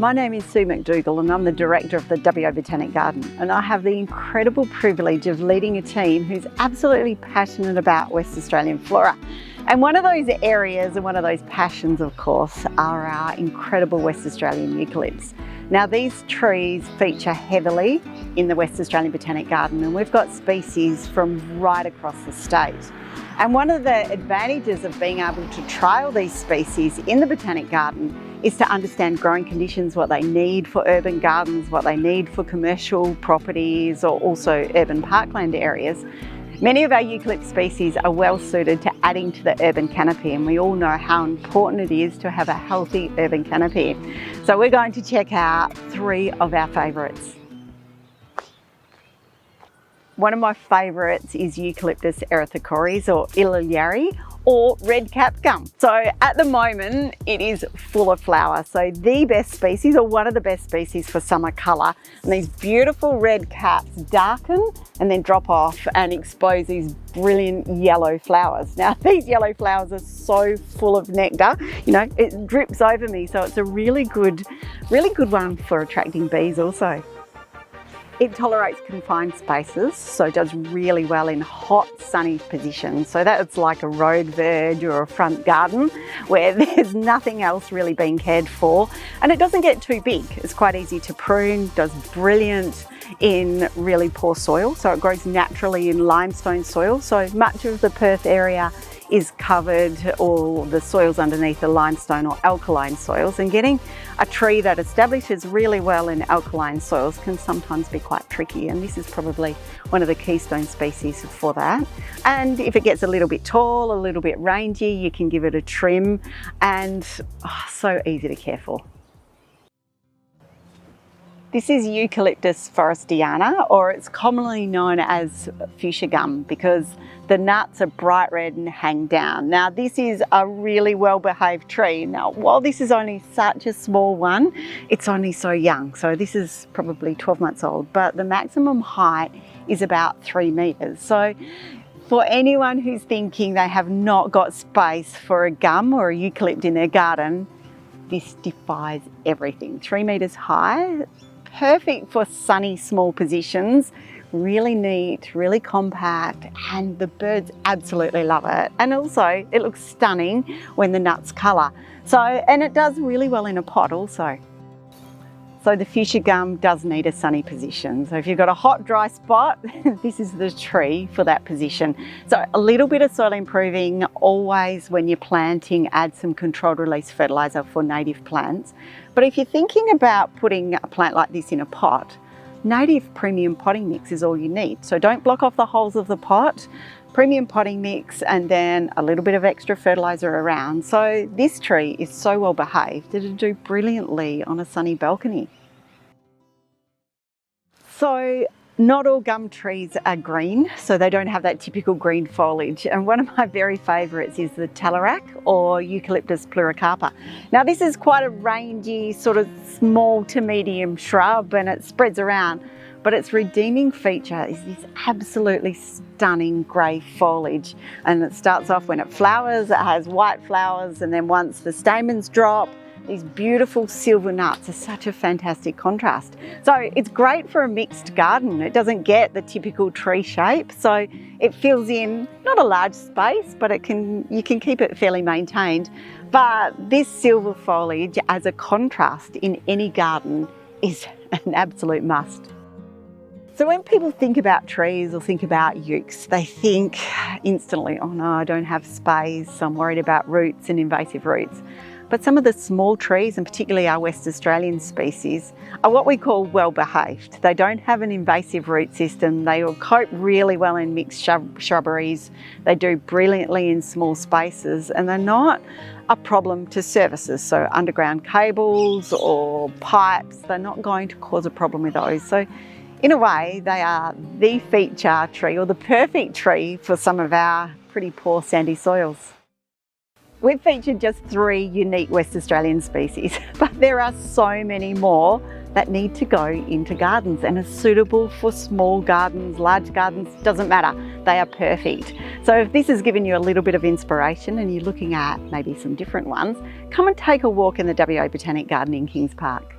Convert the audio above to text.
My name is Sue McDougall and I'm the Director of the WA Botanic Garden, and I have the incredible privilege of leading a team who's absolutely passionate about West Australian flora. And one of those areas and one of those passions, of course, are our incredible West Australian eucalypts. Now, these trees feature heavily in the West Australian Botanic Garden, and we've got species from right across the state. And one of the advantages of being able to trial these species in the Botanic Garden is to understand growing conditions, what they need for urban gardens, what they need for commercial properties, or also urban parkland areas. Many of our eucalypt species are well suited to adding to the urban canopy, and we all know how important it is to have a healthy urban canopy. So we're going to check out 3 of our favourites. One of my favourites is Eucalyptus erythrocoris, or Illyari, or red cap gum. So at the moment it is full of flower. So the best species, or one of the best species for summer colour, and these beautiful red caps darken and then drop off and expose these brilliant yellow flowers. Now these yellow flowers are so full of nectar, you know, it drips over me, so it's a really good one for attracting bees also. It tolerates confined spaces, so it does really well in hot, sunny positions. So that's like a road verge or a front garden where there's nothing else really being cared for. And it doesn't get too big. It's quite easy to prune, does brilliant in really poor soil. So it grows naturally in limestone soil. So much of the Perth area is covered, or the soils underneath are limestone or alkaline soils, and getting a tree that establishes really well in alkaline soils can sometimes be quite tricky, and this is probably one of the keystone species for that. And if it gets a little bit tall, a little bit rangy, you can give it a trim, and so easy to care for. This is Eucalyptus forestiana, or it's commonly known as Fuchsia gum, because the nuts are bright red and hang down. Now this is a really well behaved tree. Now while this is only such a small one, it's only so young. So this is probably 12 months old, but the maximum height is about 3 meters. So for anyone who's thinking they have not got space for a gum or a eucalypt in their garden, this defies everything. 3 meters high, perfect for sunny small positions, really neat, really compact, and the birds absolutely love it. And also it looks stunning when the nuts colour. So, and it does really well in a pot also. So the Fuchsia gum does need a sunny position. So if you've got a hot, dry spot, this is the tree for that position. So a little bit of soil improving, always when you're planting, add some controlled release fertiliser for native plants. But if you're thinking about putting a plant like this in a pot, native premium potting mix is all you need. So don't block off the holes of the pot, premium potting mix, and then a little bit of extra fertiliser around. So this tree is so well behaved that it'll do brilliantly on a sunny balcony. So not all gum trees are green, so they don't have that typical green foliage. And one of my very favourites is the Tallerack, or Eucalyptus pluricarpa. Now this is quite a rangy, sort of small to medium shrub, and it spreads around. But its redeeming feature is this absolutely stunning grey foliage. And it starts off when it flowers, it has white flowers, and then once the stamens drop, these beautiful silver nuts are such a fantastic contrast. So it's great for a mixed garden. It doesn't get the typical tree shape, so it fills in not a large space, but you can keep it fairly maintained. But this silver foliage as a contrast in any garden is an absolute must. So when people think about trees or think about eucs, they think instantly, oh no, I don't have space, I'm worried about roots and invasive roots. But some of the small trees, and particularly our West Australian species, are what we call well behaved. They don't have an invasive root system. They will cope really well in mixed shrubberies. They do brilliantly in small spaces, and they're not a problem to services. So underground cables or pipes, they're not going to cause a problem with those. So in a way, they are the feature tree, or the perfect tree for some of our pretty poor sandy soils. We've featured just 3 unique West Australian species, but there are so many more that need to go into gardens and are suitable for small gardens, large gardens, doesn't matter, they are perfect. So if this has given you a little bit of inspiration and you're looking at maybe some different ones, come and take a walk in the WA Botanic Garden in Kings Park.